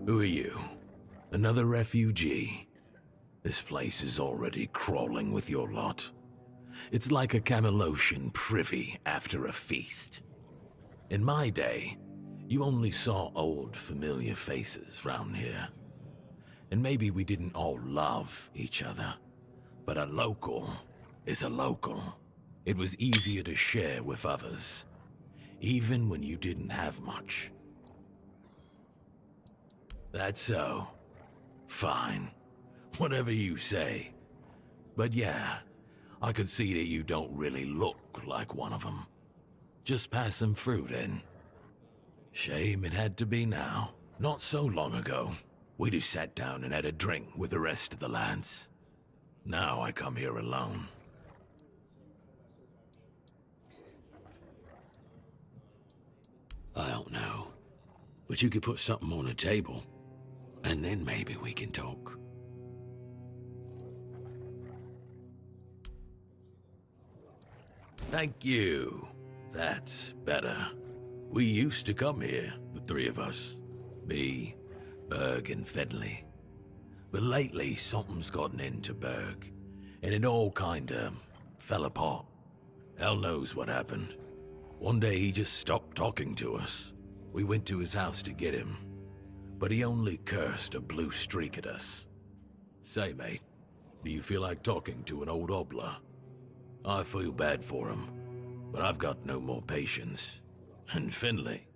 Who are you? Another refugee? This place is already crawling with your lot. It's like a Camelosian privy after a feast. In my day, you only saw old, familiar faces round here. And maybe we didn't all love each other, but a local is a local. It was easier to share with others, even when you didn't have much. That's so. Fine. Whatever you say. But yeah, I could see that you don't really look like one of them. Just pass them through then. Shame it had to be now. Not so long ago, we just sat down and had a drink with the rest of the lads. Now I come here alone. I don't know, but you could put something on the table, and then maybe we can talk. Thank you. That's better. We used to come here, the three of us. Me, Berg, and Finley. But lately, something's gotten into Berg, and it all kinda fell apart. Hell knows what happened. One day he just stopped talking to us. We went to his house to get him, but he only cursed a blue streak at us. Say, mate, do you feel like talking to an old obla? I feel bad for him, but I've got no more patience. And Finley?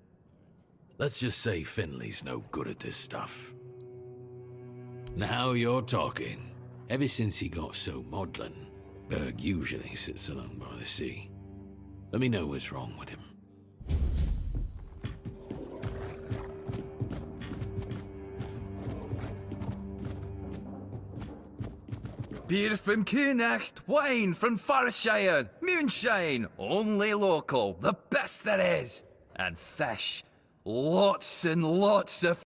Let's just say Finley's no good at this stuff. Now you're talking. Ever since he got so maudlin, Berg usually sits alone by the sea. Let me know what's wrong with him. Beer from Kunacht, wine from Farshire, moonshine, only local, the best there is. And fish, lots and lots of...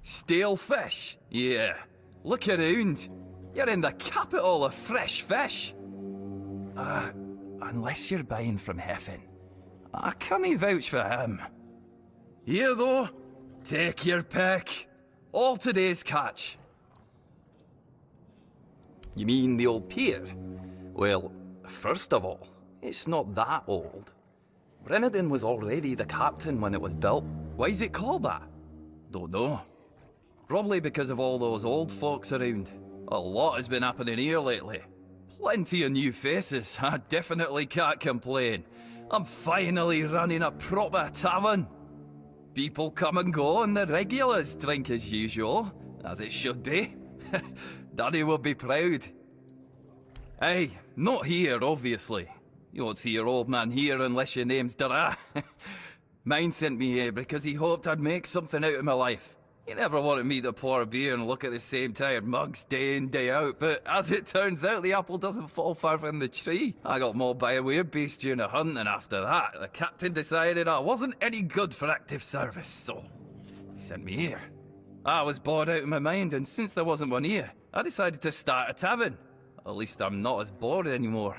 Stale fish? Yeah. Look around. You're in the capital of fresh fish. Unless you're buying from Heffen. I can't vouch for him. Here though, take your pick. All today's catch. You mean the old pier? Well, first of all, it's not that old. Brennan was already the captain when it was built. Why is it called that? Don't know. Probably because of all those old folks around. A lot has been happening here lately. Plenty of new faces. I definitely can't complain. I'm finally running a proper tavern. People come and go and the regulars drink as usual, as it should be. Daddy will be proud. Hey, not here, obviously. You won't see your old man here unless your name's Dara. Mine sent me here because he hoped I'd make something out of my life. He never wanted me to pour a beer and look at the same tired mugs day in, day out, but as it turns out, the apple doesn't fall far from the tree. I got mauled by a werebeast during a hunt, and after that, the captain decided I wasn't any good for active service, so he sent me here. I was bored out of my mind, and since there wasn't one here, I decided to start a tavern. At least I'm not as bored anymore.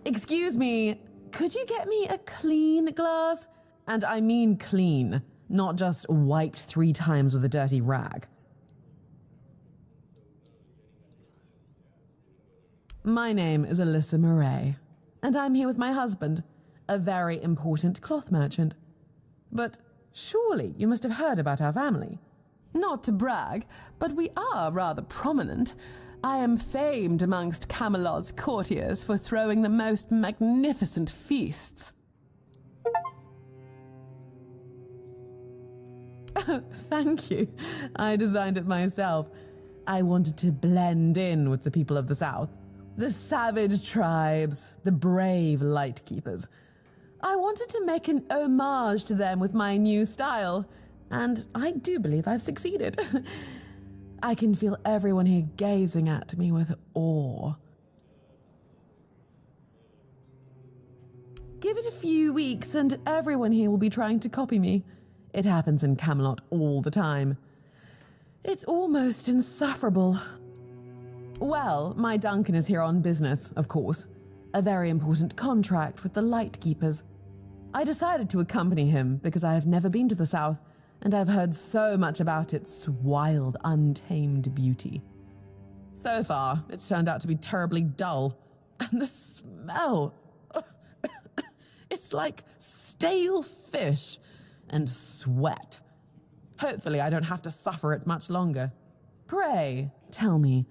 Excuse me, could you get me a clean glass? And I mean clean, not just wiped 3 times with a dirty rag. My name is Alyssa Murray, and I'm here with my husband, a very important cloth merchant. But surely you must have heard about our family. Not to brag, but we are rather prominent. I am famed amongst Camelot's courtiers for throwing the most magnificent feasts. Thank you. I designed it myself. I wanted to blend in with the people of the South. The savage tribes, the brave lightkeepers. I wanted to make an homage to them with my new style, and I do believe I've succeeded. I can feel everyone here gazing at me with awe. Give it a few weeks and everyone here will be trying to copy me. It happens in Camelot all the time. It's almost insufferable. Well, my Duncan is here on business, of course. A very important contract with the Lightkeepers. I decided to accompany him because I have never been to the South, and I've heard so much about its wild, untamed beauty. So far, it's turned out to be terribly dull. And the smell... It's like stale fish and sweat. Hopefully I don't have to suffer it much longer. Pray, tell me,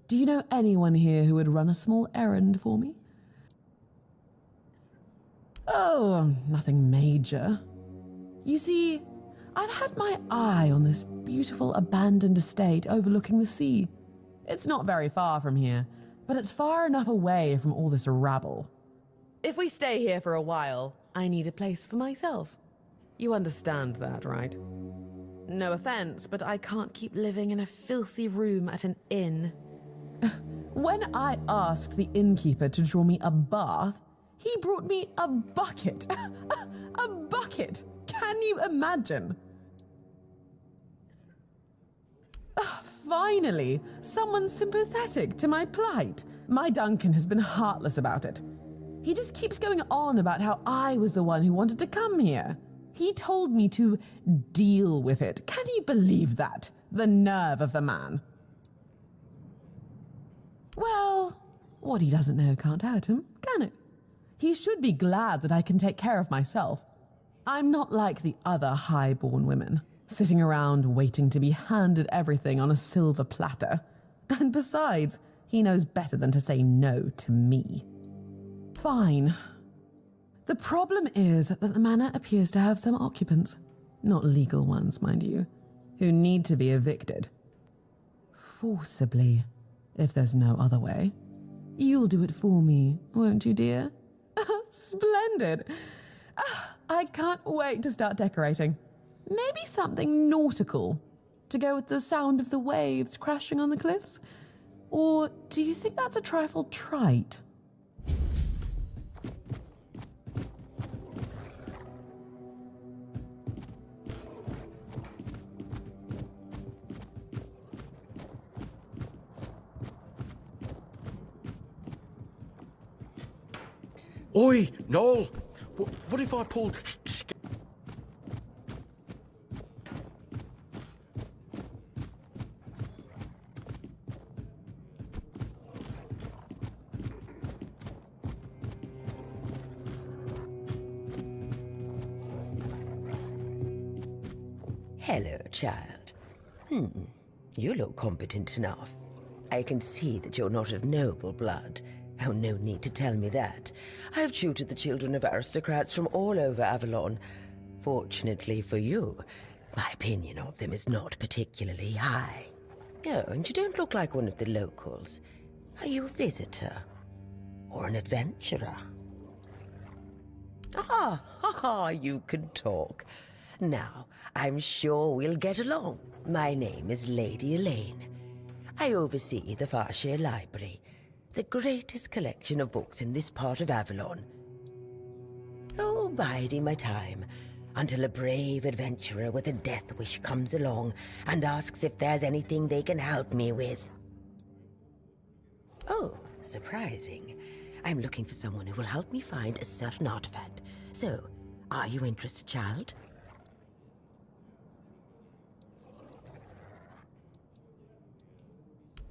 do you know anyone here who would run a small errand for me? Oh, nothing major. You see, I've had my eye on this beautiful abandoned estate overlooking the sea. It's not very far from here, but it's far enough away from all this rabble. If we stay here for a while, I need a place for myself. You understand that, right? No offense, but I can't keep living in a filthy room at an inn. When I asked the innkeeper to draw me a bath, he brought me a bucket. A bucket! Can you imagine? Finally, someone sympathetic to my plight. My Duncan has been heartless about it. He just keeps going on about how I was the one who wanted to come here. He told me to deal with it. Can you believe that? The nerve of the man. Well, what he doesn't know can't hurt him, can it? He should be glad that I can take care of myself. I'm not like the other high-born women, sitting around waiting to be handed everything on a silver platter. And besides, he knows better than to say no to me. Fine. The problem is that the manor appears to have some occupants, not legal ones, mind you, who need to be evicted. Forcibly, if there's no other way. You'll do it for me, won't you, dear? Splendid. I can't wait to start decorating. Maybe something nautical, to go with the sound of the waves crashing on the cliffs? Or do you think that's a trifle trite? Oi, Noel! What if I pulled... Hello, child. You look competent enough. I can see that you're not of noble blood. Oh, no need to tell me that. I've tutored the children of aristocrats from all over Avalon. Fortunately for you, my opinion of them is not particularly high. Oh, and you don't look like one of the locals. Are you a visitor? Or an adventurer? You can talk. Now, I'm sure we'll get along. My name is Lady Elaine. I oversee the Farshire Library, the greatest collection of books in this part of Avalon. Oh, biding my time until a brave adventurer with a death wish comes along and asks if there's anything they can help me with. Oh, surprising. I'm looking for someone who will help me find a certain artifact. So, are you interested, child?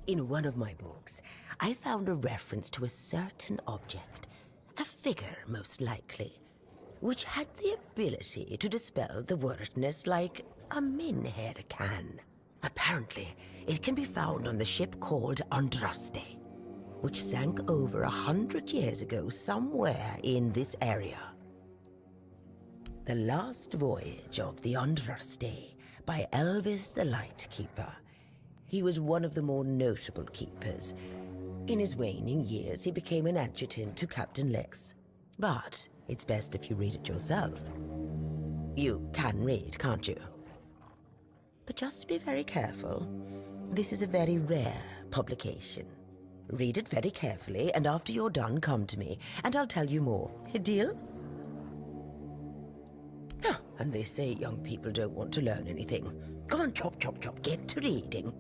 In one of my books, I found a reference to a certain object, a figure most likely, which had the ability to dispel the wordness like a minhair can. Apparently, it can be found on the ship called Andraste, which sank over 100 years ago somewhere in this area. The last voyage of the Andraste by Elvis the Lightkeeper. He was one of the more notable keepers. In his waning years, he became an adjutant to Captain Lex. But it's best if you read it yourself. You can read, can't you? But just be very careful. This is a very rare publication. Read it very carefully, and after you're done, come to me, and I'll tell you more. A deal? Ah, and they say young people don't want to learn anything. Come on, chop, chop, chop, get to reading.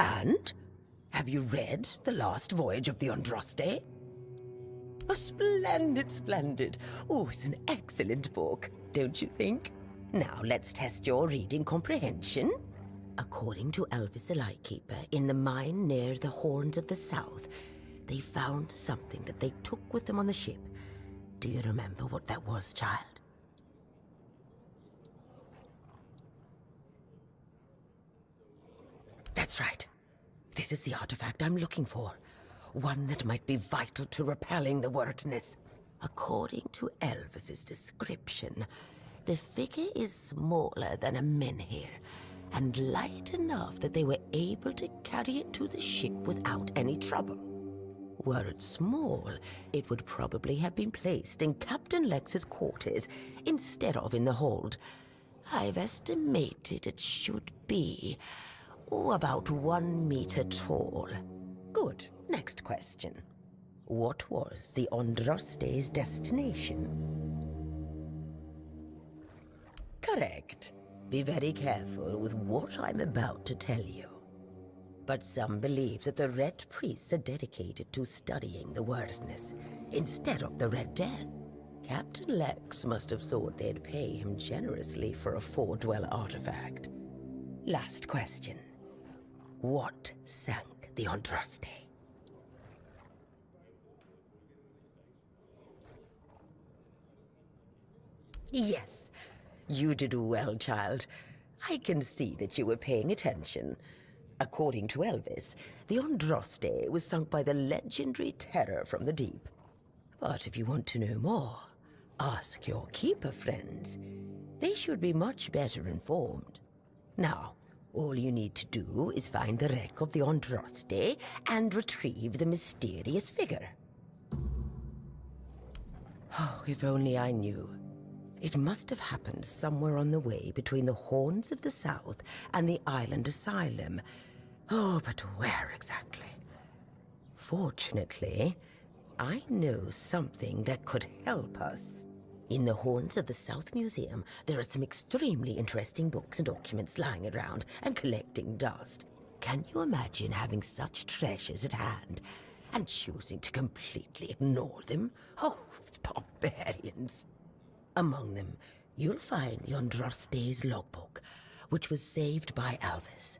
And? Have you read The Last Voyage of the Andraste? Oh, splendid, splendid. Oh, it's an excellent book, don't you think? Now, let's test your reading comprehension. According to Elvis the Lightkeeper, in the mine near the Horns of the South, they found something that they took with them on the ship. Do you remember what that was, child? That's right. This is the artifact I'm looking for. One that might be vital to repelling the wordness. According to Elvis's description, the figure is smaller than a menhir, and light enough that they were able to carry it to the ship without any trouble. Were it small, it would probably have been placed in Captain Lex's quarters instead of in the hold. I've estimated it should be about 1 meter tall. Good. Next question. What was the Andraste's destination? Correct. Be very careful with what I'm about to tell you. But some believe that the Red Priests are dedicated to studying the wordness instead of the Red Death. Captain Lex must have thought they'd pay him generously for a four-dwell artifact. Last question. What sank the Andraste? Yes, you did well, child. I can see that you were paying attention. According to Elvis, the Andraste was sunk by the legendary terror from the deep. But if you want to know more, ask your keeper friends. They should be much better informed. Now, all you need to do is find the wreck of the Andraste and retrieve the mysterious figure. Oh, if only I knew. It must have happened somewhere on the way between the Horns of the South and the Island Asylum. Oh, but where exactly? Fortunately, I know something that could help us. In the Horns of the South Museum, there are some extremely interesting books and documents lying around and collecting dust. Can you imagine having such treasures at hand and choosing to completely ignore them? Oh, barbarians. Among them, you'll find the Andraste's logbook, which was saved by Alvis.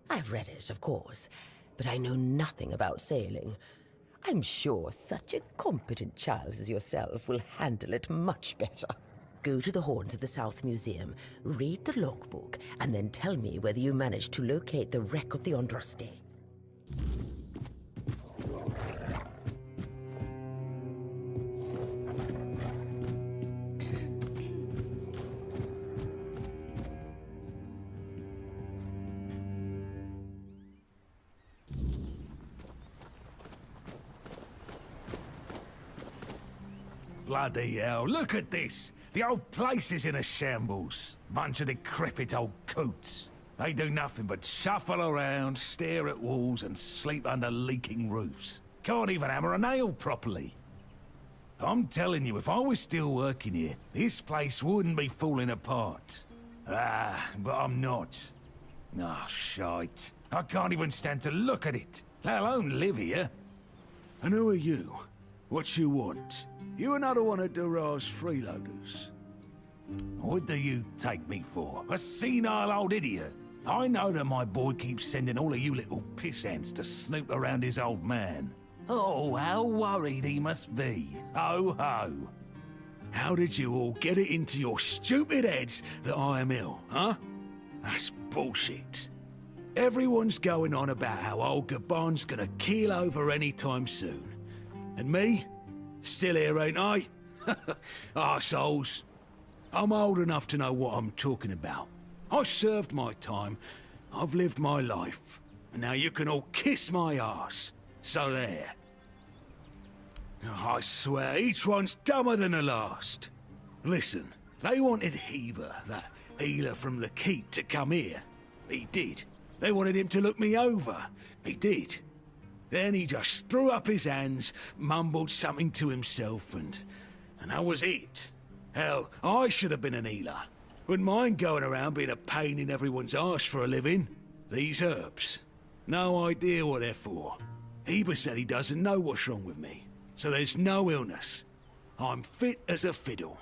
I've read it, of course, but I know nothing about sailing. I'm sure such a competent child as yourself will handle it much better. Go to the Horns of the South Museum, read the logbook, and then tell me whether you managed to locate the wreck of the Andraste. Bloody hell, look at this! The old place is in a shambles. Bunch of decrepit old coots. They do nothing but shuffle around, stare at walls, and sleep under leaking roofs. Can't even hammer a nail properly. I'm telling you, if I was still working here, this place wouldn't be falling apart. But I'm not. Oh, shite. I can't even stand to look at it, let alone live here. And who are you? What you want? You another one of Durar's freeloaders? What do you take me for? A senile old idiot? I know that my boy keeps sending all of you little pissants to snoop around his old man. Oh, how worried he must be. Ho ho. How did you all get it into your stupid heads that I am ill, huh? That's bullshit. Everyone's going on about how old Gabon's gonna keel over anytime soon. And me? Still here, ain't I? Arseholes. I'm old enough to know what I'm talking about. I served my time, I've lived my life, and now you can all kiss my arse. So there. I swear, each one's dumber than the last. Listen, they wanted Heber, that healer from the keep, to come here. He did. They wanted him to look me over. He did. Then he just threw up his hands, mumbled something to himself, and that was it. Hell, I should have been an healer. Wouldn't mind going around being a pain in everyone's arse for a living. These herbs. No idea what they're for. Heber said he doesn't know what's wrong with me, so there's no illness. I'm fit as a fiddle.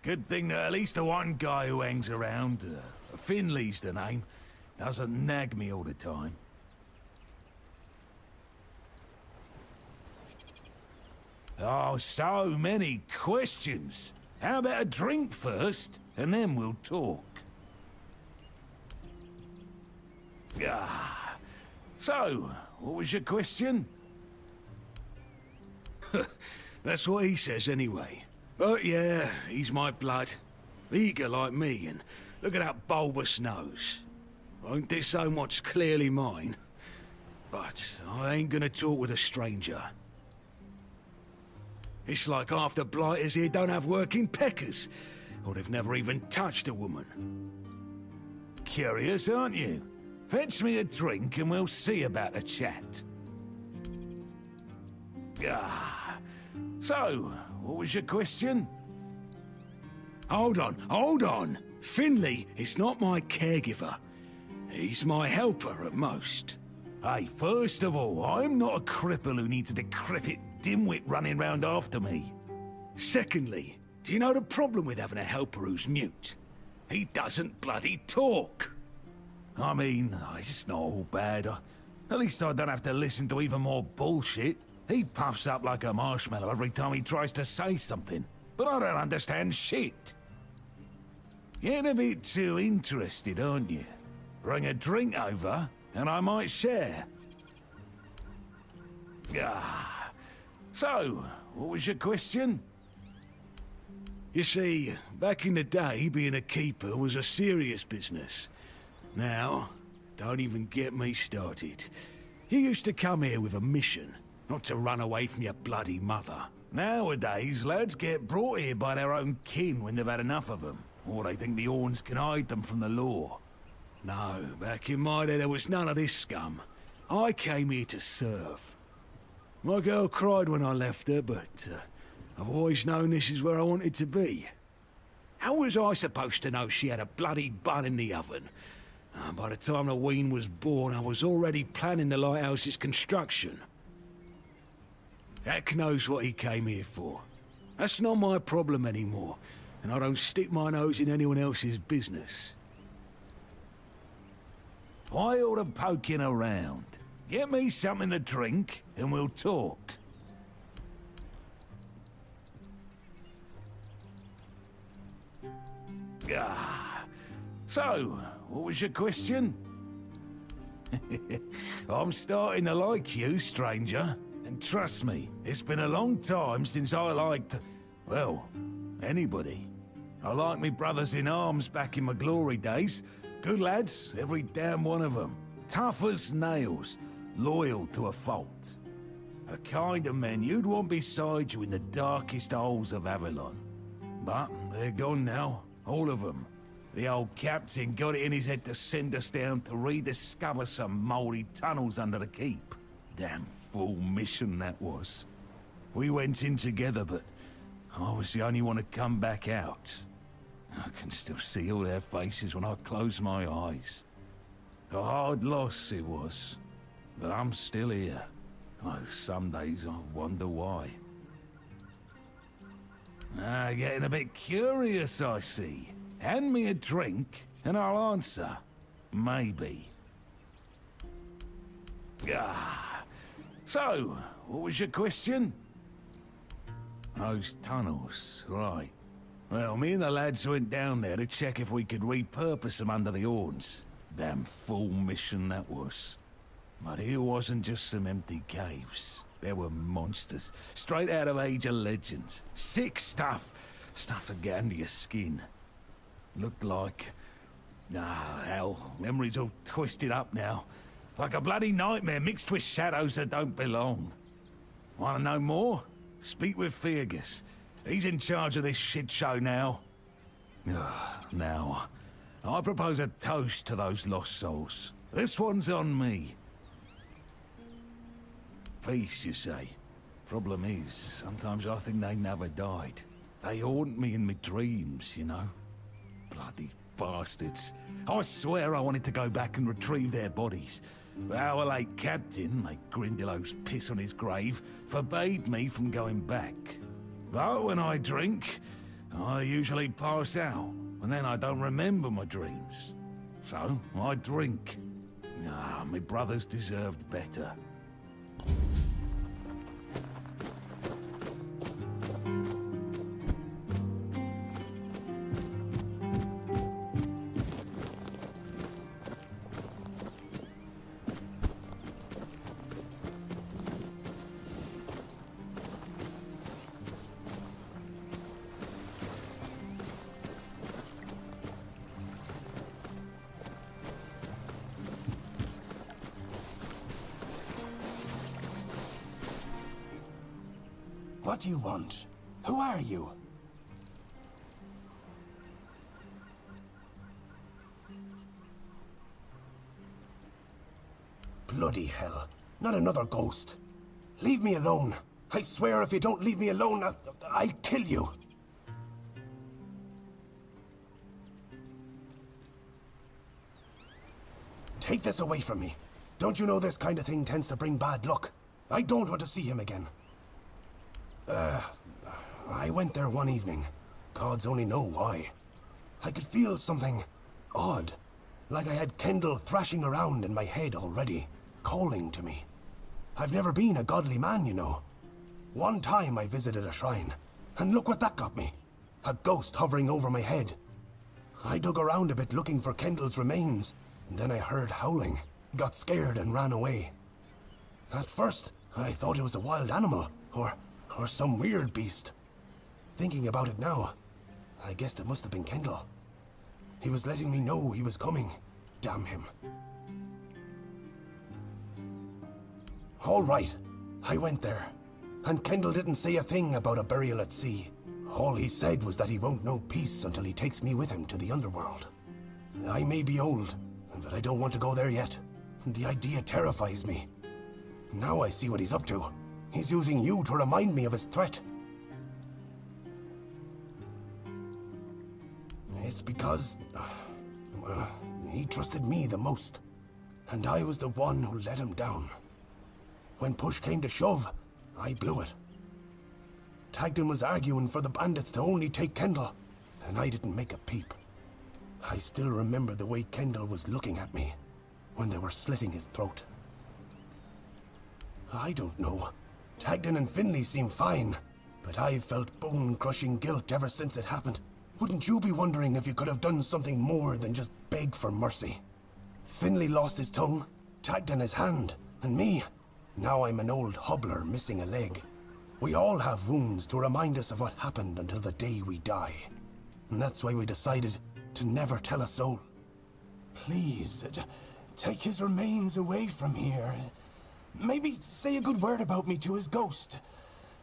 Good thing that at least the one guy who hangs around, Finley's the name, doesn't nag me all the time. Oh, so many questions. How about a drink first, and then we'll talk? So, what was your question? That's what he says anyway. But yeah, he's my blood. Eager like me, and look at that bulbous nose. Won't disown what's clearly mine. But I ain't gonna talk with a stranger. It's like half the blighters here don't have working peckers, or they've never even touched a woman. Curious, aren't you? Fetch me a drink and we'll see about the chat. So, what was your question? Hold on. Finley is not my caregiver. He's my helper at most. Hey, first of all, I'm not a cripple who needs a decrepit dimwit running round after me. Secondly, do you know the problem with having a helper who's mute? He doesn't bloody talk. I mean, it's not all bad. At least I don't have to listen to even more bullshit. He puffs up like a marshmallow every time he tries to say something, but I don't understand shit. Getting a bit too interested, aren't you? Bring a drink over, and I might share. So, what was your question? You see, back in the day, being a keeper was a serious business. Now, don't even get me started. You used to come here with a mission, not to run away from your bloody mother. Nowadays, lads get brought here by their own kin when they've had enough of them, or they think the Orns can hide them from the law. No, back in my day there was none of this scum. I came here to serve. My girl cried when I left her, but I've always known this is where I wanted to be. How was I supposed to know she had a bloody bun in the oven? By the time the wean was born, I was already planning the lighthouse's construction. Heck knows what he came here for. That's not my problem anymore, and I don't stick my nose in anyone else's business. Why all the poking around? Get me something to drink, and we'll talk. Ah, so, what was your question? I'm starting to like you, stranger. And trust me, it's been a long time since I liked, well, anybody. I liked me brothers in arms back in my glory days. Good lads, every damn one of them. Tough as nails, loyal to a fault. A kind of men you'd want beside you in the darkest holes of Avalon. But they're gone now, all of them. The old captain got it in his head to send us down to rediscover some mouldy tunnels under the keep. Damn fool mission that was. We went in together, but I was the only one to come back out. I can still see all their faces when I close my eyes. A hard loss it was, but I'm still here. Though some days I wonder why. Getting a bit curious, I see. Hand me a drink, and I'll answer. Maybe. So, what was your question? Those tunnels, right. Well, me and the lads went down there to check if we could repurpose them under the horns. Damn fool mission that was. But here wasn't just some empty caves. There were monsters, straight out of Age of Legends. Sick stuff. Stuff to get under your skin. Looked like... hell, memory's all twisted up now. Like a bloody nightmare mixed with shadows that don't belong. Want to know more? Speak with Fergus. He's in charge of this shit show now. Now, I propose a toast to those lost souls. This one's on me. Feast, you say? Problem is, sometimes I think they never died. They haunt me in my dreams, you know? Bloody bastards. I swear I wanted to go back and retrieve their bodies. But our late captain, like Grindelows piss on his grave, forbade me from going back. But when I drink, I usually pass out, and then I don't remember my dreams. So, I drink. My brothers deserved better. What do you want? Who are you? Bloody hell. Not another ghost. Leave me alone. I swear if you don't leave me alone, I'll kill you. Take this away from me. Don't you know this kind of thing tends to bring bad luck? I don't want to see him again. I went there one evening. Gods only know why. I could feel something odd. Like I had Kendall thrashing around in my head already, calling to me. I've never been a godly man, you know. One time I visited a shrine, and look what that got me. A ghost hovering over my head. I dug around a bit looking for Kendall's remains, and then I heard howling, got scared and ran away. At first, I thought it was a wild animal, or some weird beast. Thinking about it now, I guessed it must have been Kendall. He was letting me know he was coming. Damn him. All right, I went there. And Kendall didn't say a thing about a burial at sea. All he said was that he won't know peace until he takes me with him to the underworld. I may be old, but I don't want to go there yet. The idea terrifies me. Now I see what he's up to. He's using you to remind me of his threat. It's because... well, he trusted me the most. And I was the one who let him down. When push came to shove, I blew it. Tagden was arguing for the bandits to only take Kendall, and I didn't make a peep. I still remember the way Kendall was looking at me when they were slitting his throat. I don't know. Tagden and Finley seem fine, but I've felt bone-crushing guilt ever since it happened. Wouldn't you be wondering if you could have done something more than just beg for mercy? Finley lost his tongue, Tagden his hand, and me. Now I'm an old hobbler missing a leg. We all have wounds to remind us of what happened until the day we die. And that's why we decided to never tell a soul. Please, take his remains away from here. Maybe say a good word about me to his ghost.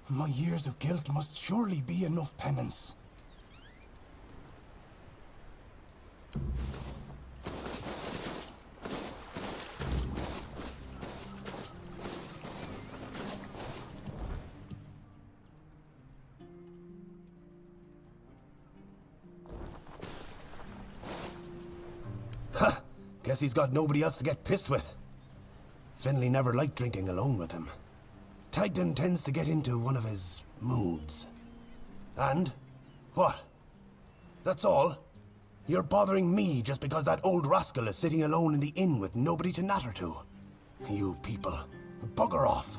My years of guilt must surely be enough penance. Ha! Guess he's got nobody else to get pissed with. Finley never liked drinking alone with him. Tagden tends to get into one of his moods. And? What? That's all? You're bothering me just because that old rascal is sitting alone in the inn with nobody to natter to. You people, bugger off.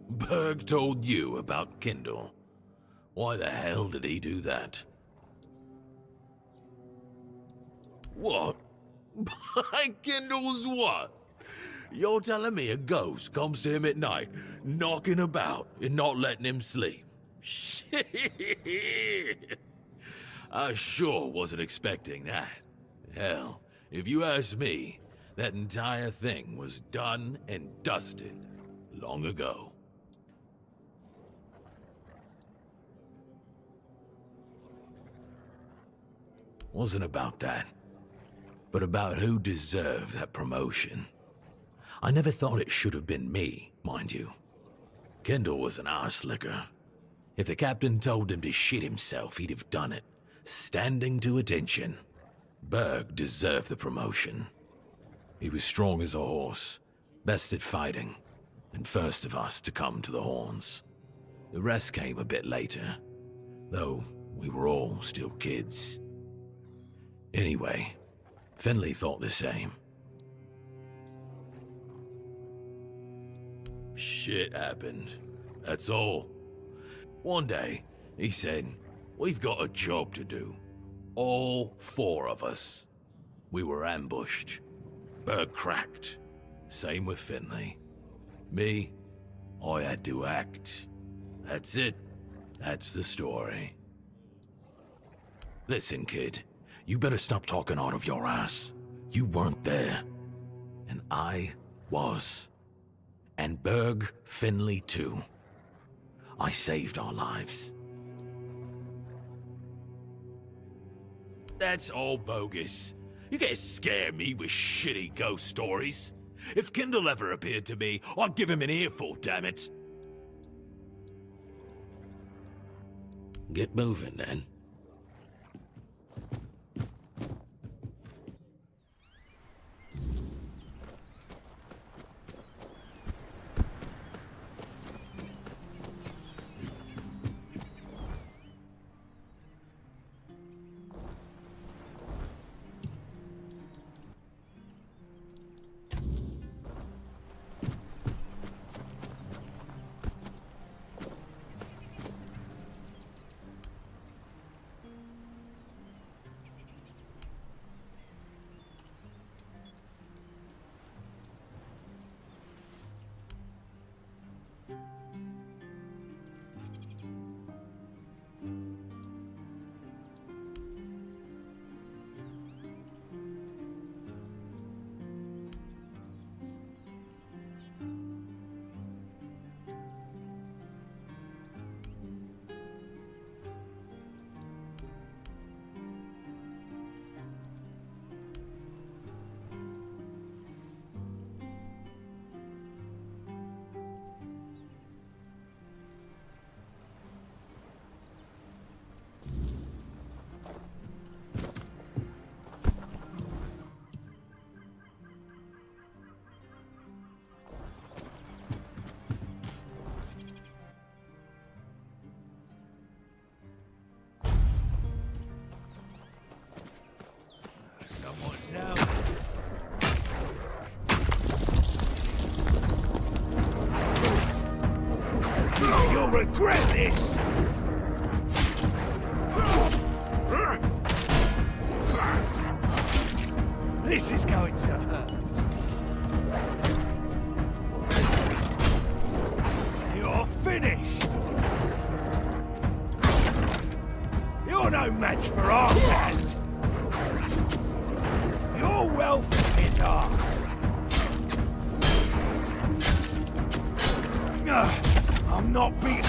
Berg told you about Kindle. Why the hell did he do that? What? Kindle's what? You're telling me a ghost comes to him at night, knocking about and not letting him sleep? Shit! I sure wasn't expecting that. Hell, if you ask me, that entire thing was done and dusted long ago. Wasn't about that, but about who deserved that promotion. I never thought it should have been me, mind you. Kendall was an arse-licker. If the captain told him to shit himself, he'd have done it, standing to attention. Berg deserved the promotion. He was strong as a horse, best at fighting, and first of us to come to the horns. The rest came a bit later, though we were all still kids. Anyway, Finley thought the same. Shit happened, that's all. One day, he said, "We've got a job to do. All four of us." We were ambushed. Berg cracked. Same with Finley. Me, I had to act. That's it. That's the story. Listen, kid. You better stop talking out of your ass. You weren't there. And I was. And Berg Finley too. I saved our lives. That's all bogus. You can't scare me with shitty ghost stories. If Kindle ever appeared to me, I'd give him an earful, damn it. Get moving, then. regret this! This is going to hurt. You're finished! You're no match for our hand! Your wealth is ours! I'm not beaten.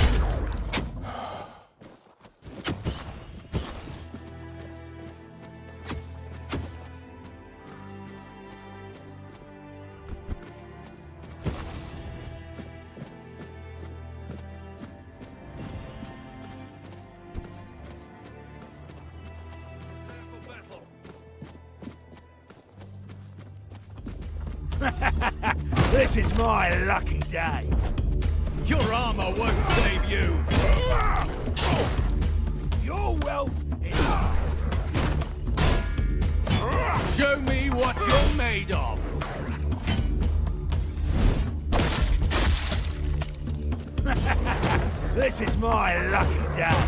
This is my lucky day. Your armor won't save you! Your wealth is ours. Show me what you're made of! This is my lucky day.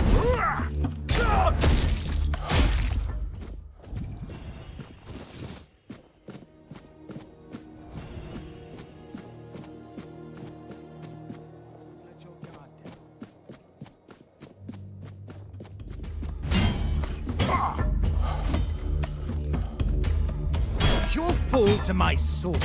You'll fall to my sword.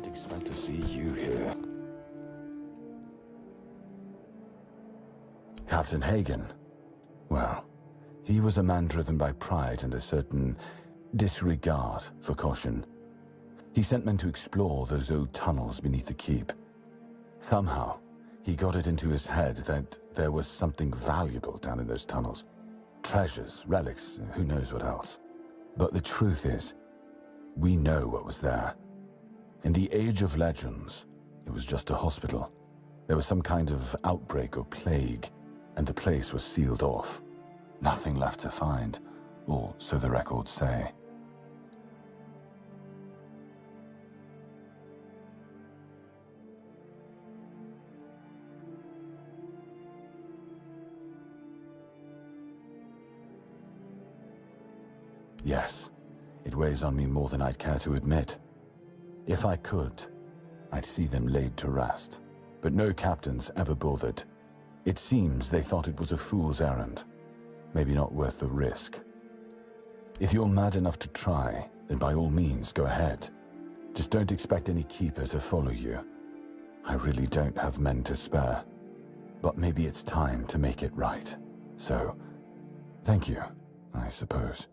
Expect to see you here. Captain Hagen. Well, he was a man driven by pride and a certain disregard for caution. He sent men to explore those old tunnels beneath the keep. Somehow, he got it into his head that there was something valuable down in those tunnels. Treasures, relics, who knows what else. But the truth is, we know what was there. In the Age of Legends, it was just a hospital. There was some kind of outbreak or plague, and the place was sealed off. Nothing left to find, or so the records say. Yes, it weighs on me more than I'd care to admit. If I could, I'd see them laid to rest. But no captains ever bothered. It seems they thought it was a fool's errand. Maybe not worth the risk. If you're mad enough to try, then by all means go ahead. Just don't expect any keeper to follow you. I really don't have men to spare. But maybe it's time to make it right. So, thank you, I suppose.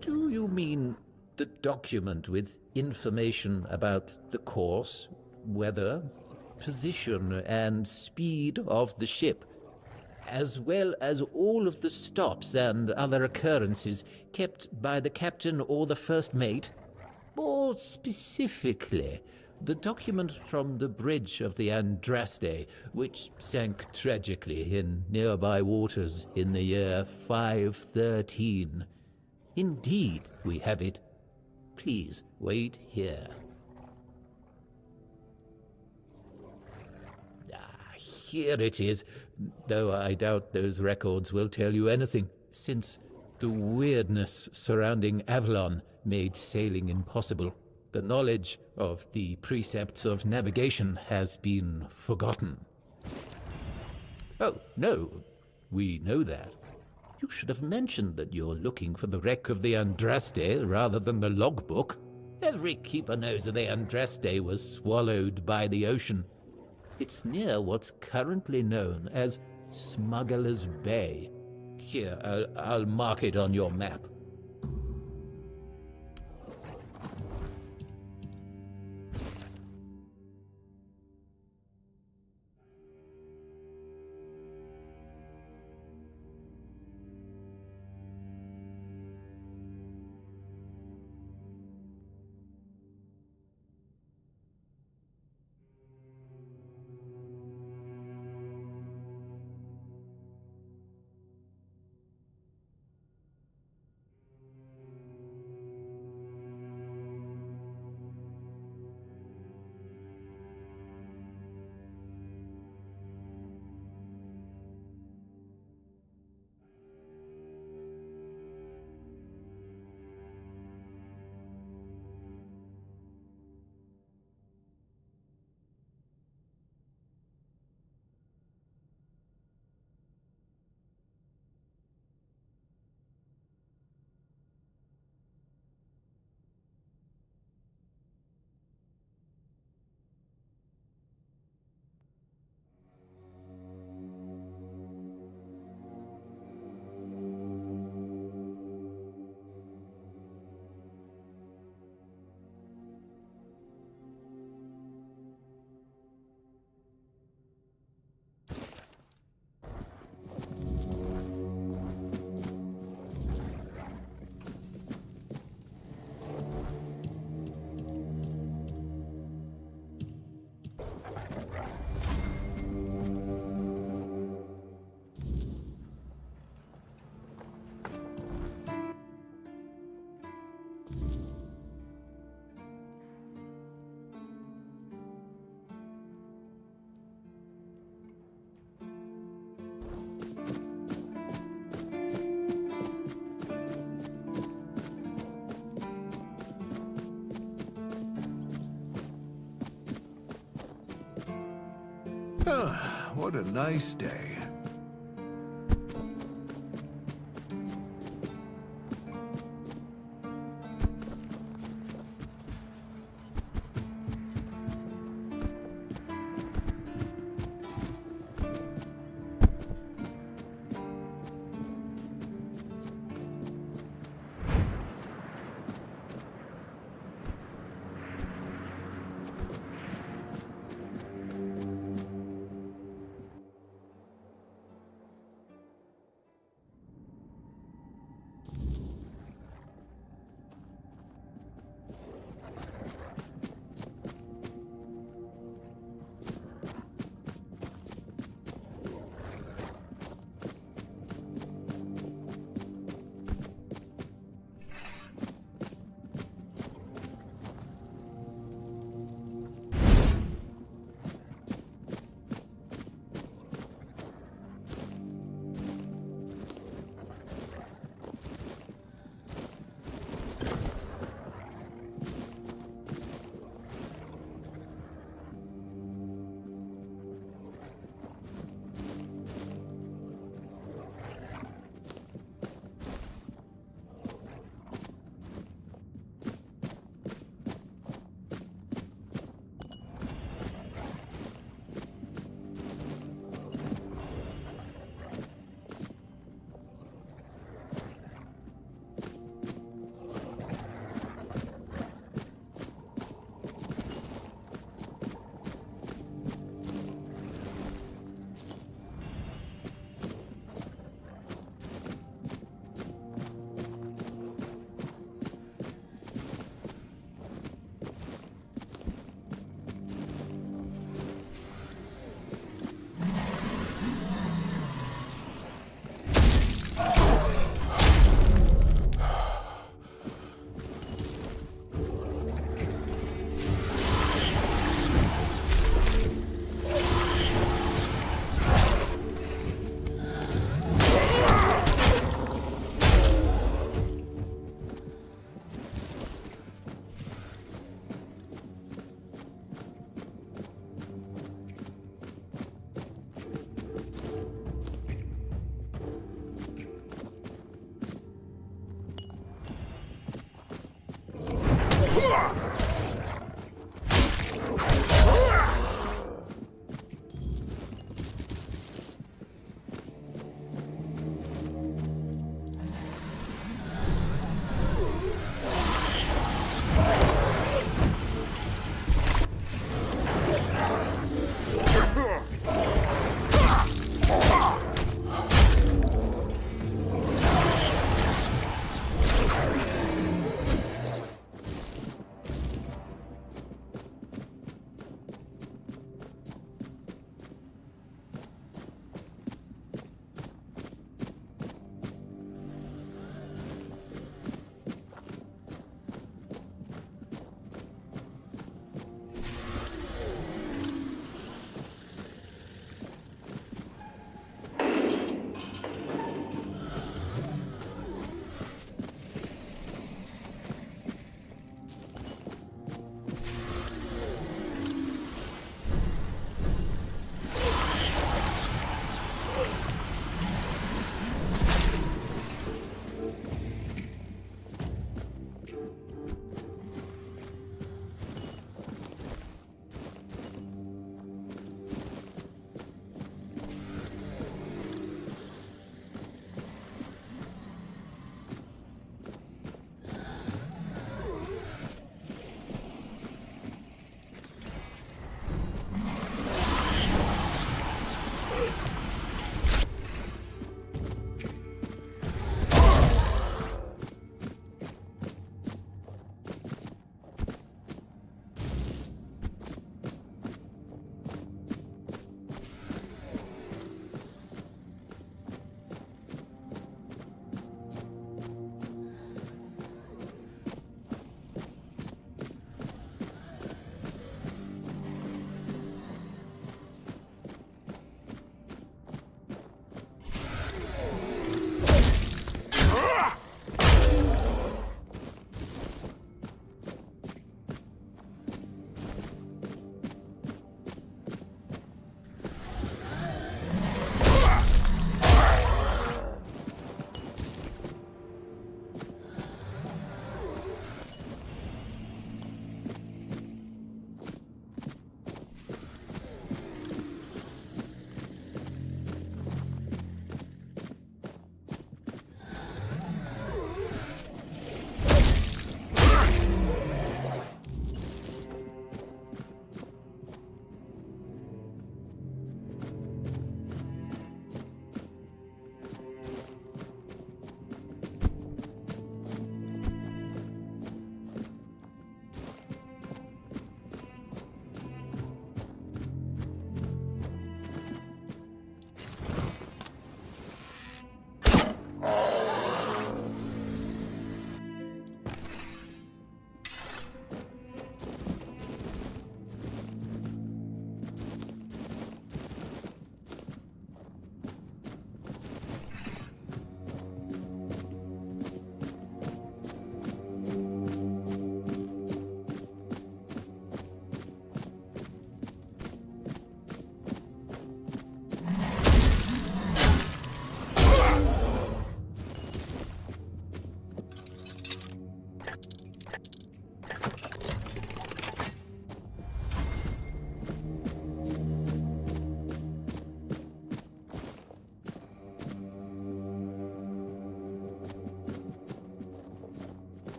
Do you mean the document with information about the course, weather, position, and speed of the ship, as well as all of the stops and other occurrences kept by the captain or the first mate? More specifically, the document from the bridge of the Andraste, which sank tragically in nearby waters in the year 513. Indeed, we have it. Please, wait here. Here it is, though I doubt those records will tell you anything, since the weirdness surrounding Avalon made sailing impossible. The knowledge of the precepts of navigation has been forgotten. Oh, no, we know that. You should have mentioned that you're looking for the wreck of the Andraste rather than the logbook. Every keeper knows that the Andraste was swallowed by the ocean. It's near what's currently known as Smuggler's Bay. Here, I'll mark it on your map. Ah, what a nice day.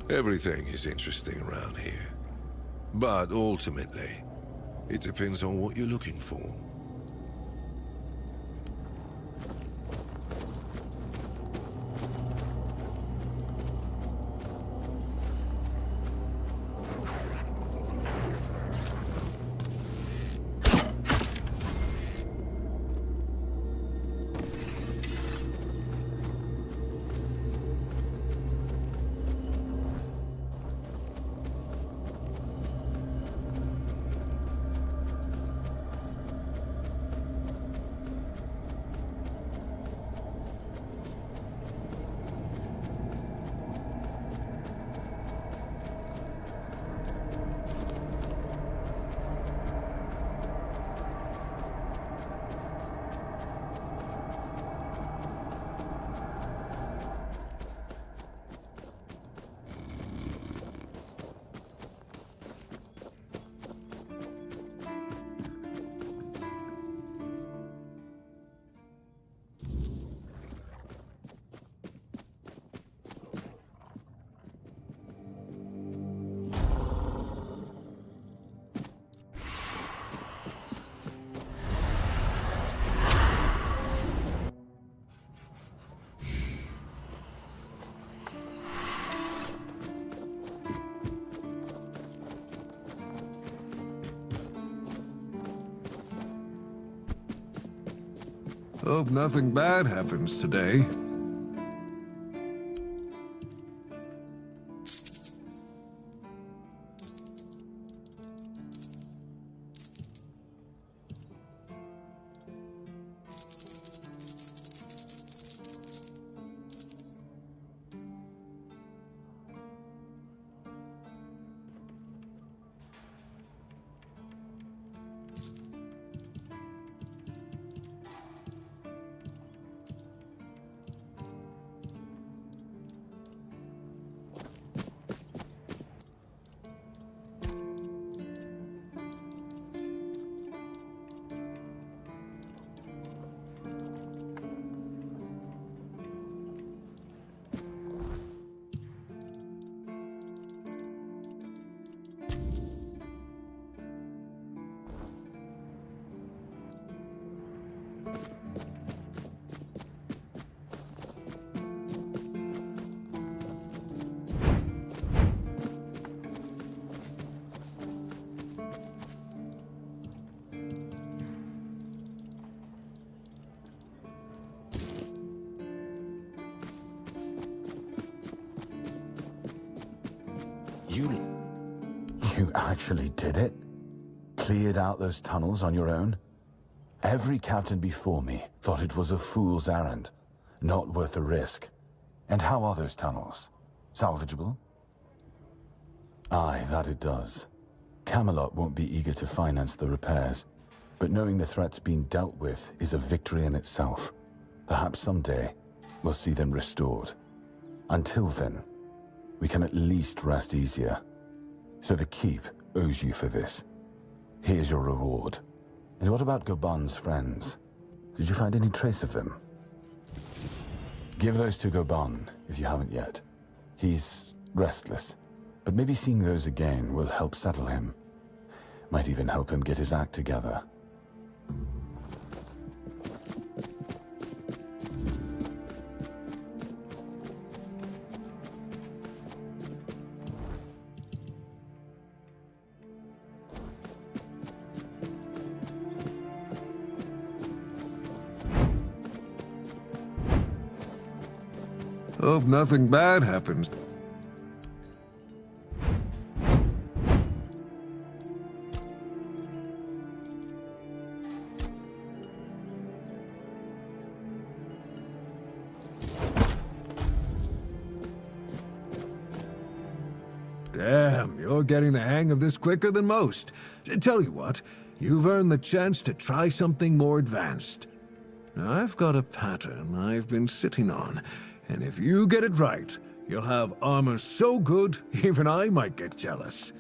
Everything is interesting around here. But ultimately, it depends on what you're looking for. Hope nothing bad happens today. You actually did it? Cleared out those tunnels on your own? Every captain before me thought it was a fool's errand, not worth the risk. And how are those tunnels? Salvageable? Aye, that it does. Camelot won't be eager to finance the repairs, but knowing the threat's been dealt with is a victory in itself. Perhaps someday we'll see them restored. Until then, we can at least rest easier. So the Keep owes you for this. Here's your reward. And what about Goban's friends? Did you find any trace of them? Give those to Goban, if you haven't yet. He's restless, but maybe seeing those again will help settle him. Might even help him get his act together. Hope nothing bad happens. Damn, you're getting the hang of this quicker than most. Tell you what, you've earned the chance to try something more advanced. Now, I've got a pattern I've been sitting on, and if you get it right, you'll have armor so good, even I might get jealous.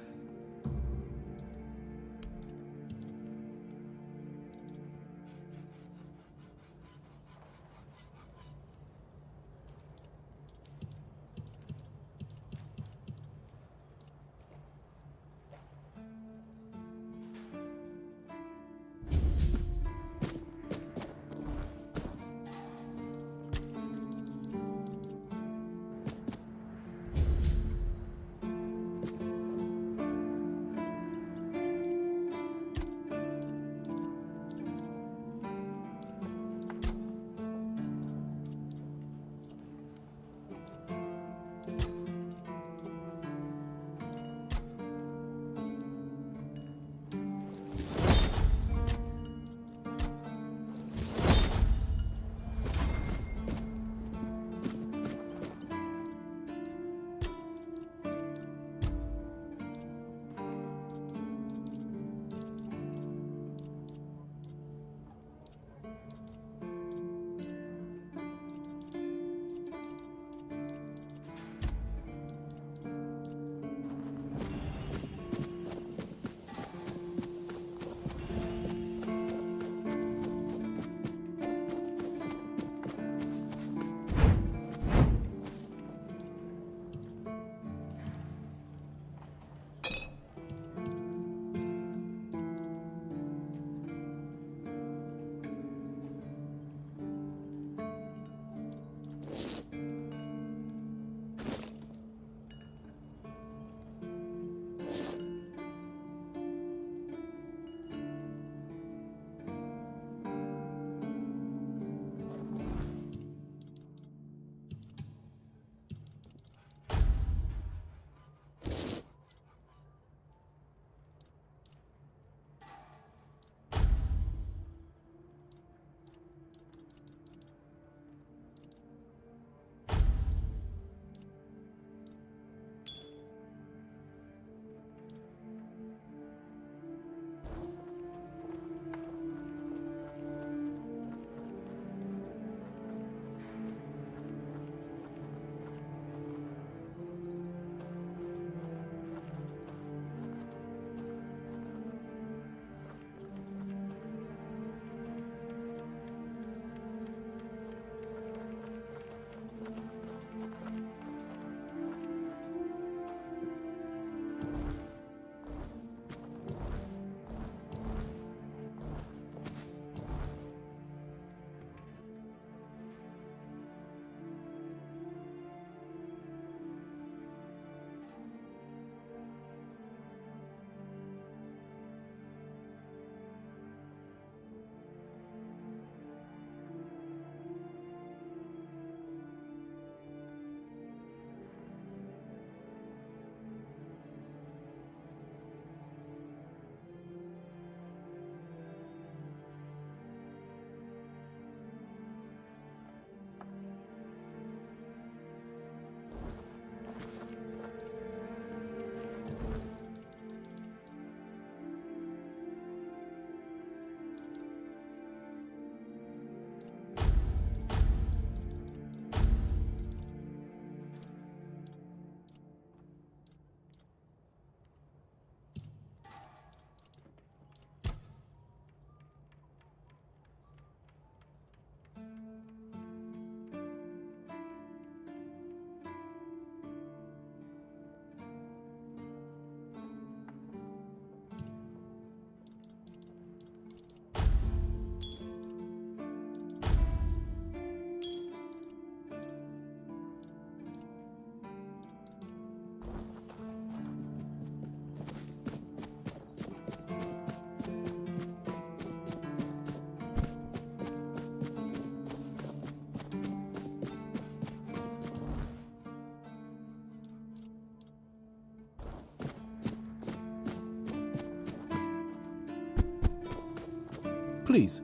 Please.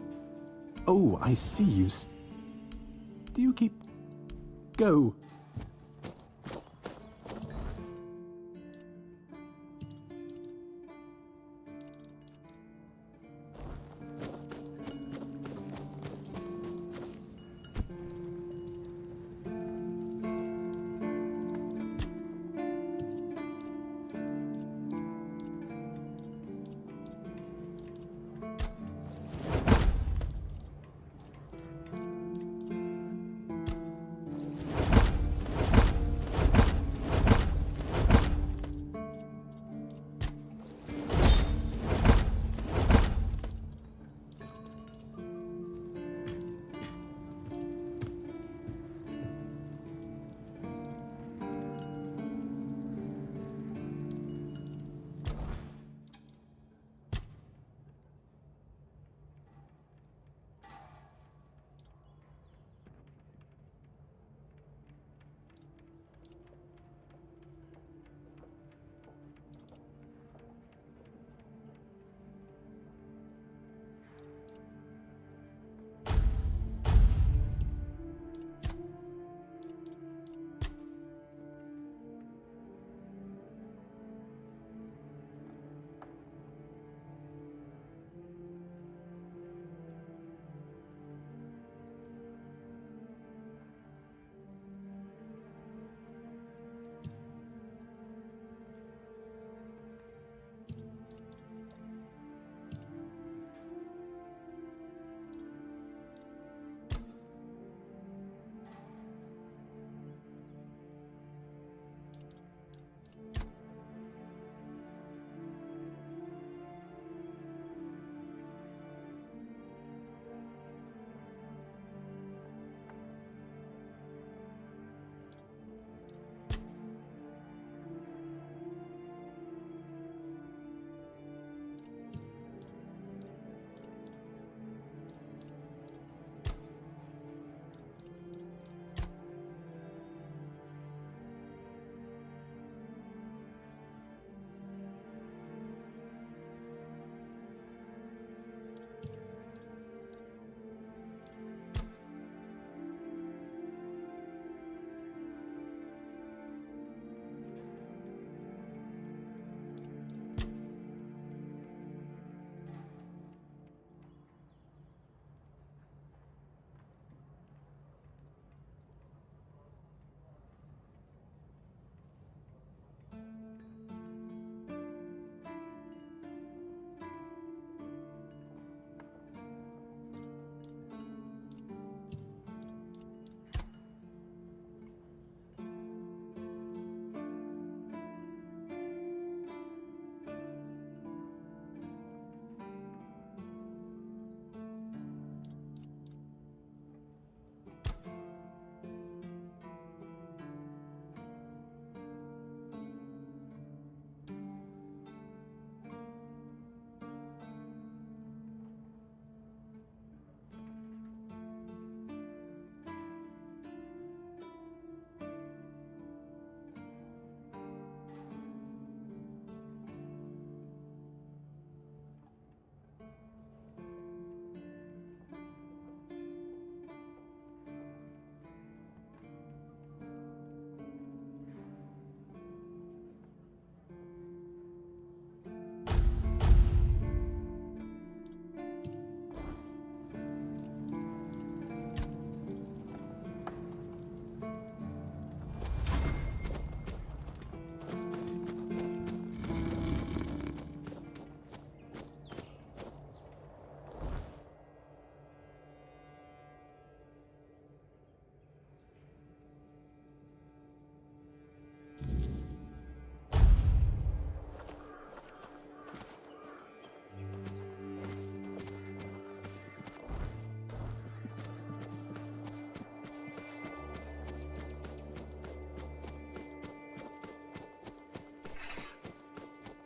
Oh, I see you. Do you keep... Go.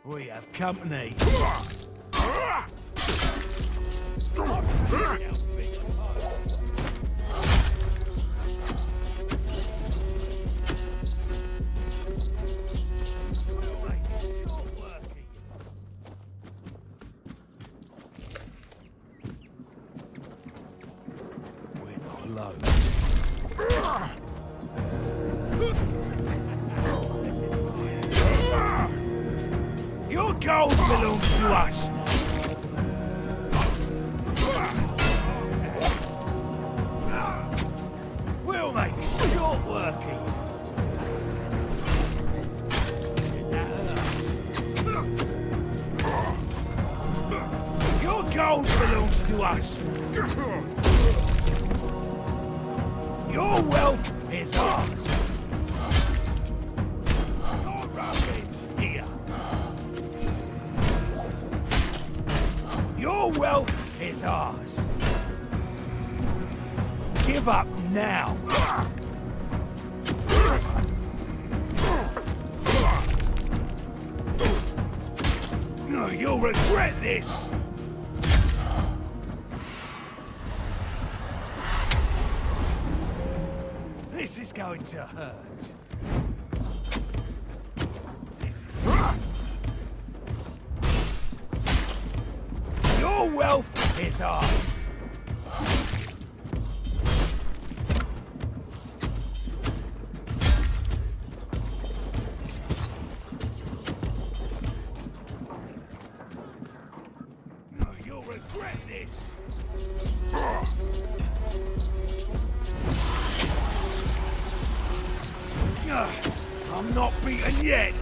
We have company. load. Your gold belongs to us now. We'll make short work of you. Your gold belongs to us. Your wealth is ours. Your rubbing's here. Your wealth is ours. Give up now. No, you'll regret this. This is going to hurt. Your wealth is ours. No, you'll regret this. I'm not beaten yet.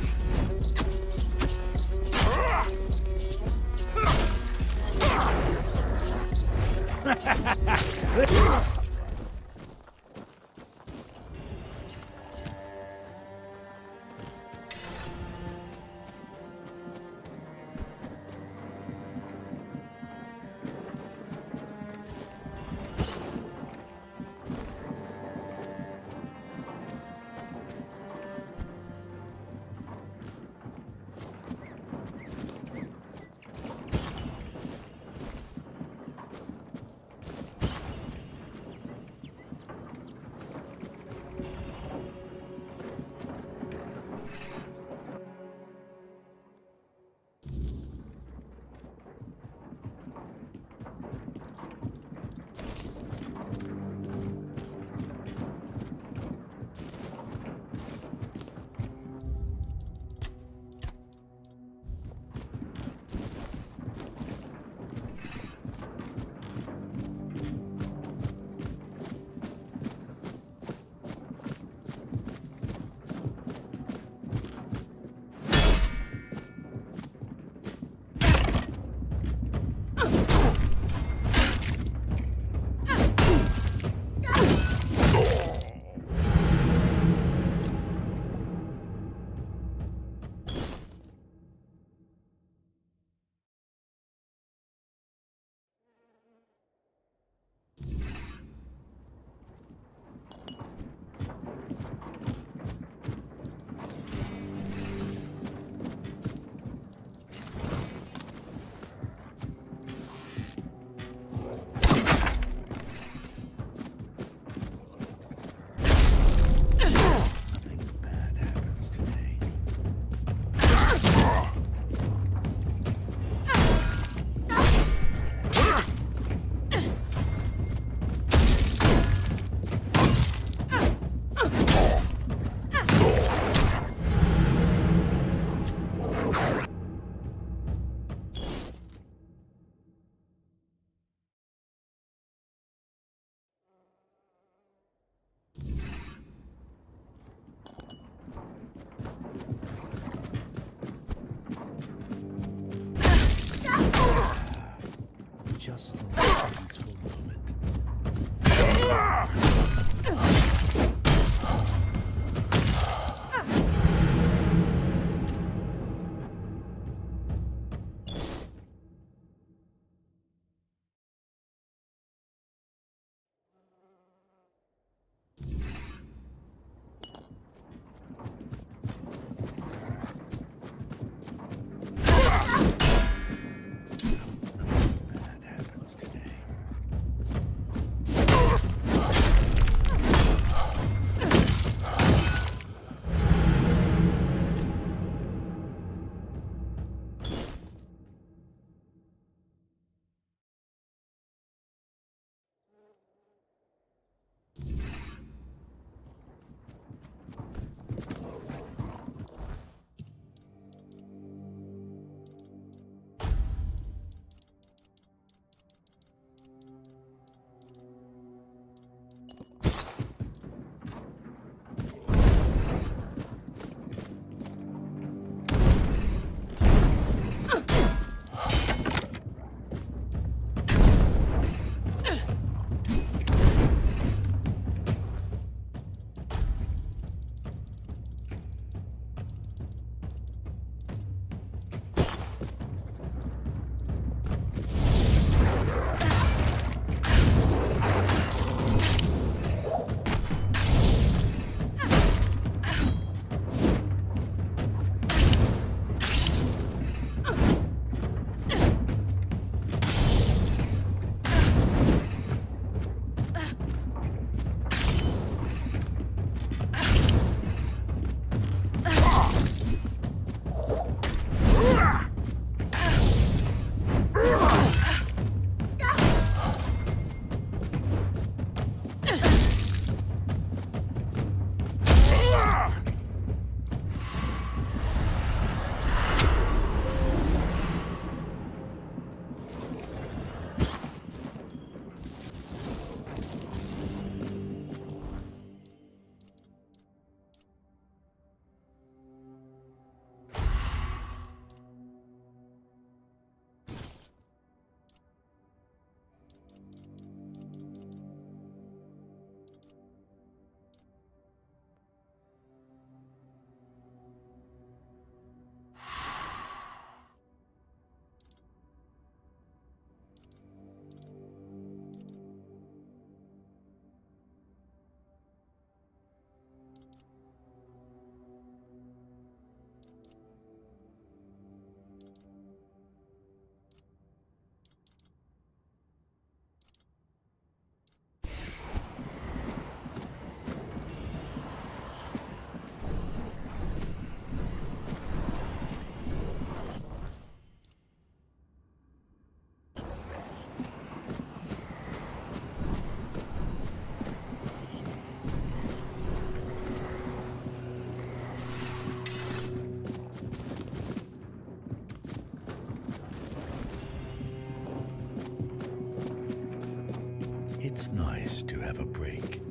It's nice to have a break.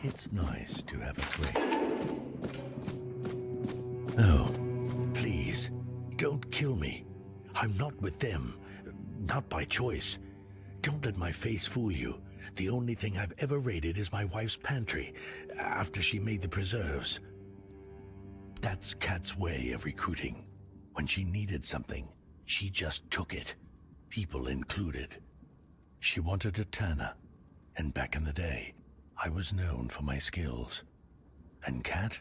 It's nice to have a break. Oh, please, don't kill me. I'm not with them. Not by choice. Don't let my face fool you. The only thing I've ever raided is my wife's pantry, after she made the preserves. That's Kat's way of recruiting. When she needed something, she just took it, people included. She wanted a tanner, and back in the day, I was known for my skills. And Kat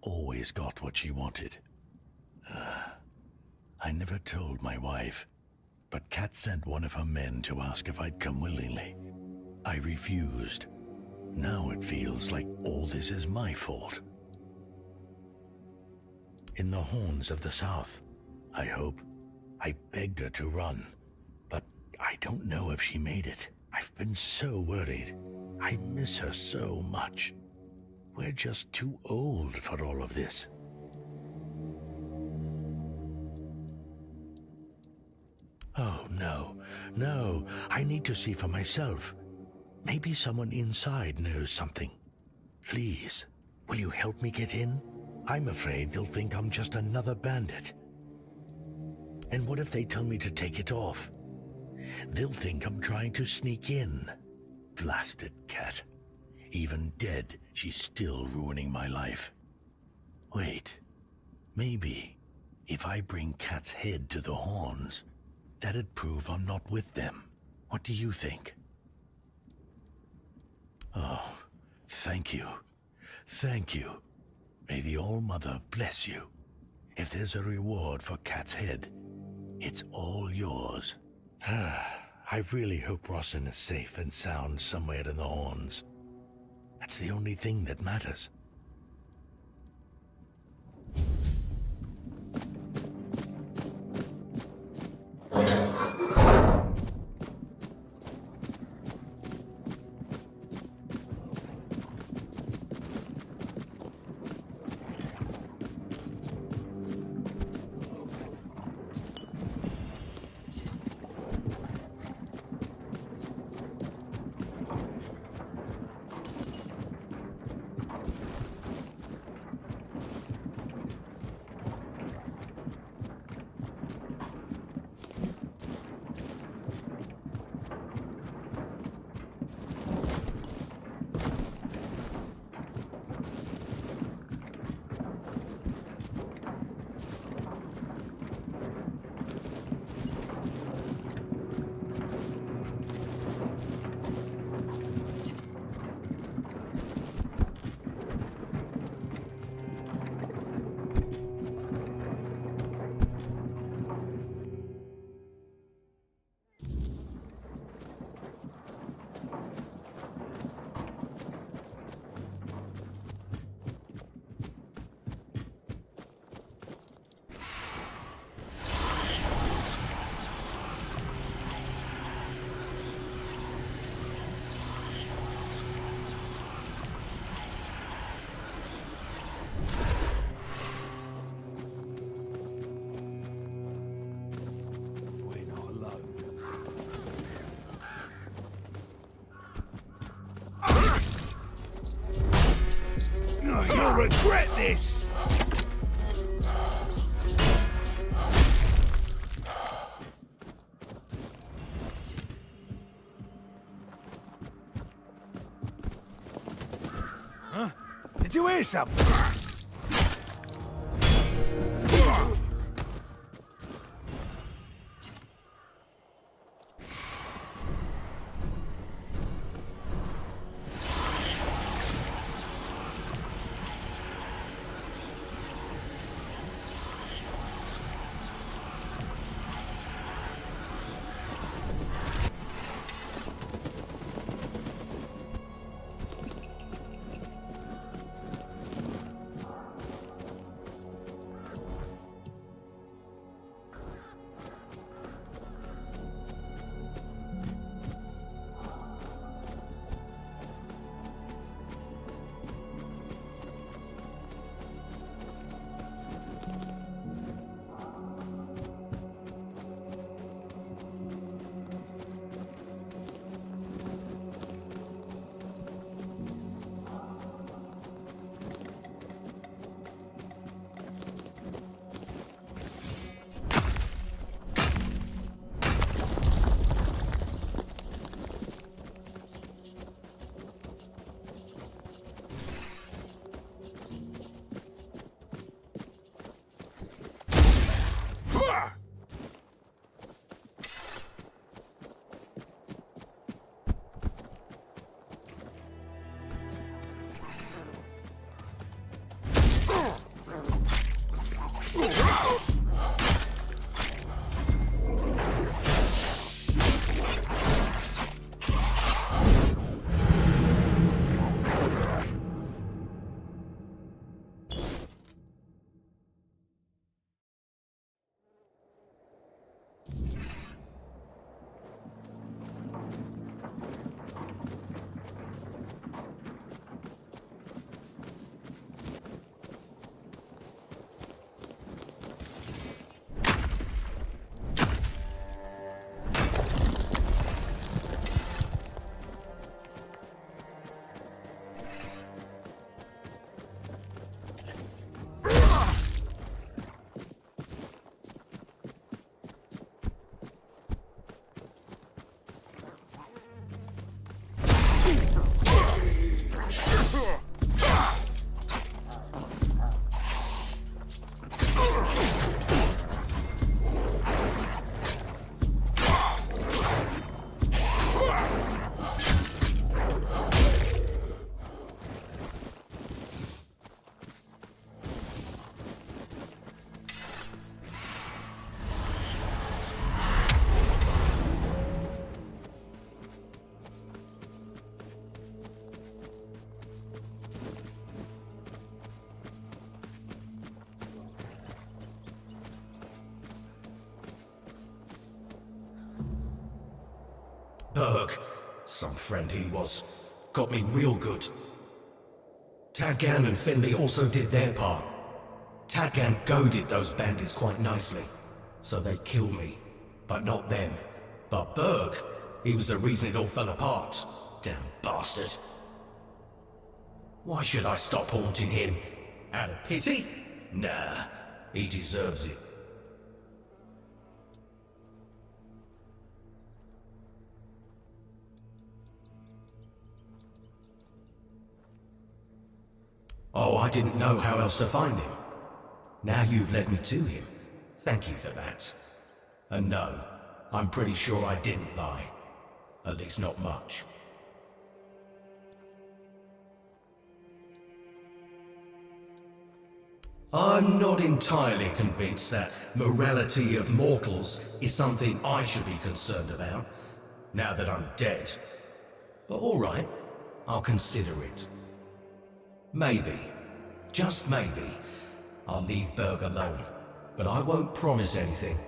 always got what she wanted. I never told my wife, but Kat sent one of her men to ask if I'd come willingly. I refused. Now it feels like all this is my fault. In the horns of the south, I hope. I begged her to run, but I don't know if she made it. I've been so worried. I miss her so much. We're just too old for all of this. Oh, no, I need to see for myself. Maybe someone inside knows something. Please, will you help me get in? I'm afraid they'll think I'm just another bandit. And what if they tell me to take it off? They'll think I'm trying to sneak in. Blasted Kat. Even dead, she's still ruining my life. Wait, maybe if I bring Kat's head to the horns, that'd prove I'm not with them. What do you think? Oh, thank you. Thank you. May the All-Mother bless you. If there's a reward for Kat's head, it's all yours. I really hope Rossin is safe and sound somewhere in the horns. That's the only thing that matters. You'll regret this! Huh? Did you hear something? Berg, some friend he was, got me real good. Tadgan and Finley also did their part. Tadgan goaded those bandits quite nicely, so they killed me, but not them. But Berg, he was the reason it all fell apart. Damn bastard. Why should I stop haunting him? Out of pity? Nah, he deserves it. Oh, I didn't know how else to find him. Now you've led me to him. Thank you for that. And no, I'm pretty sure I didn't lie. At least not much. I'm not entirely convinced that morality of mortals is something I should be concerned about, now that I'm dead. But all right, I'll consider it. Maybe, just maybe, I'll leave Berg alone, but I won't promise anything.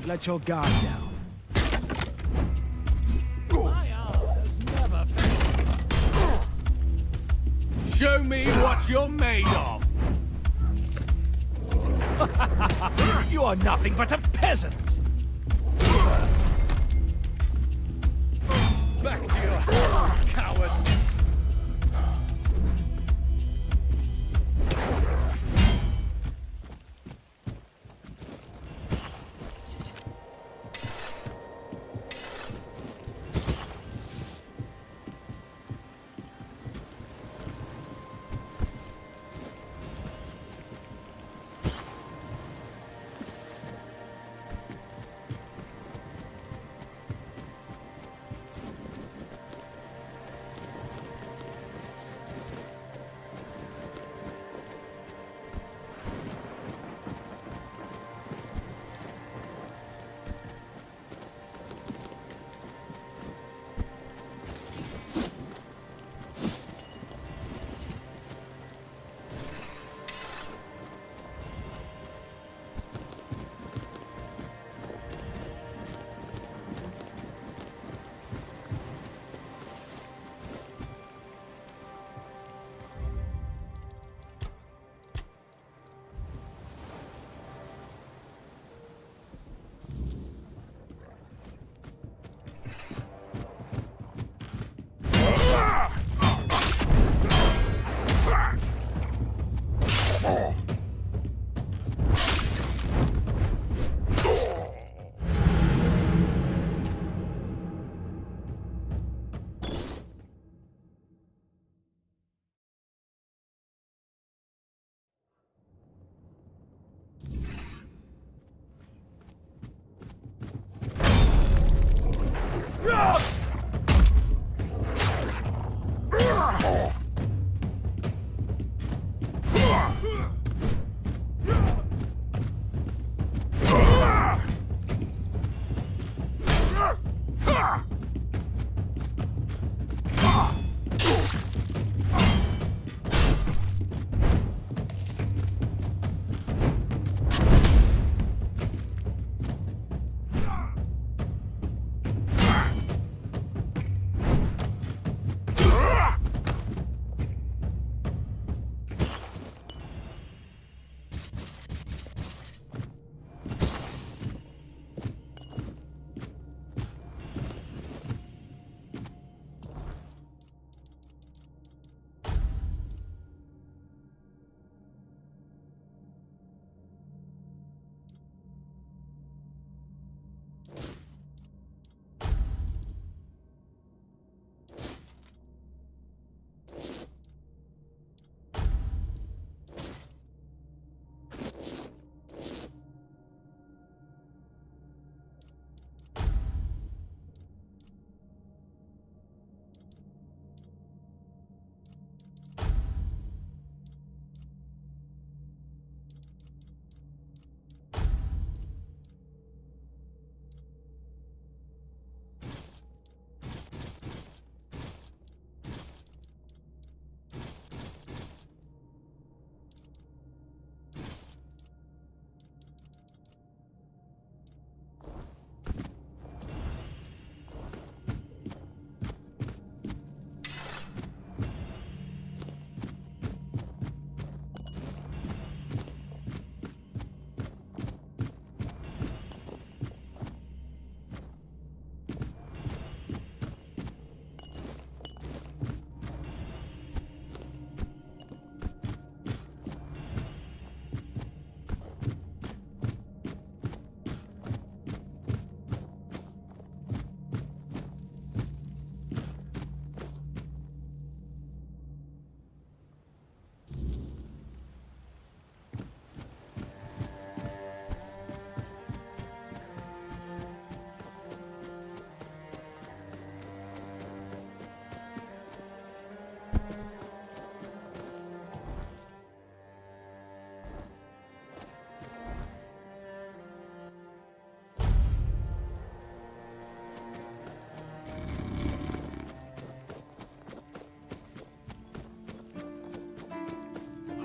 let your guard down. My arm has never failed. Show me what you're made of! You are nothing but a peasant! Back to your home, coward!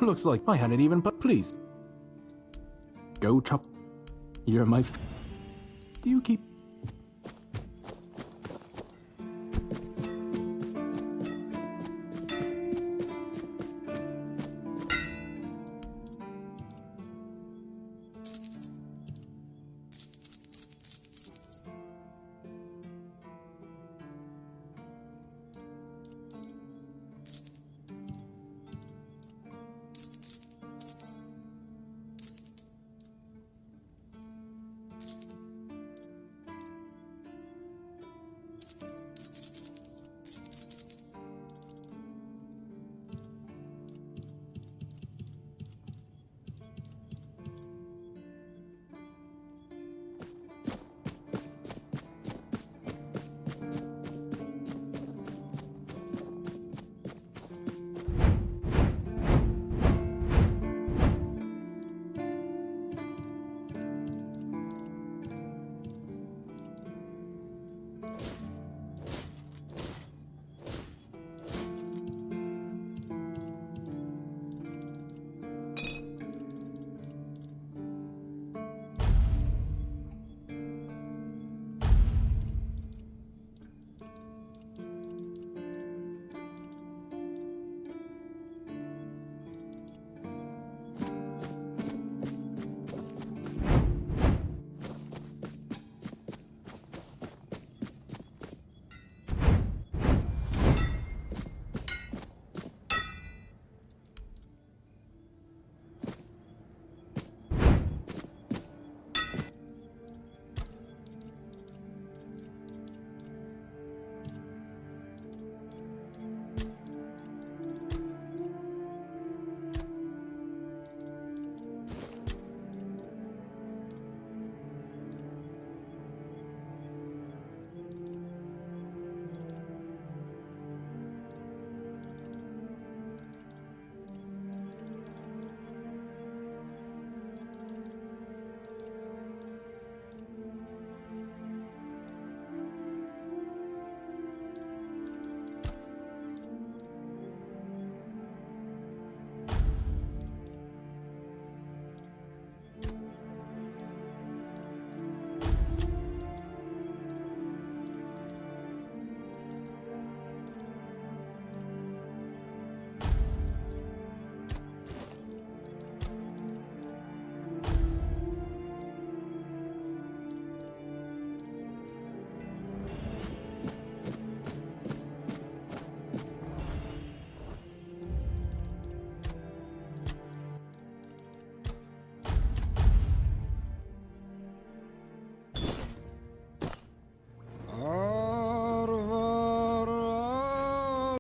Looks like I hadn't even, but please. Go chop. You're my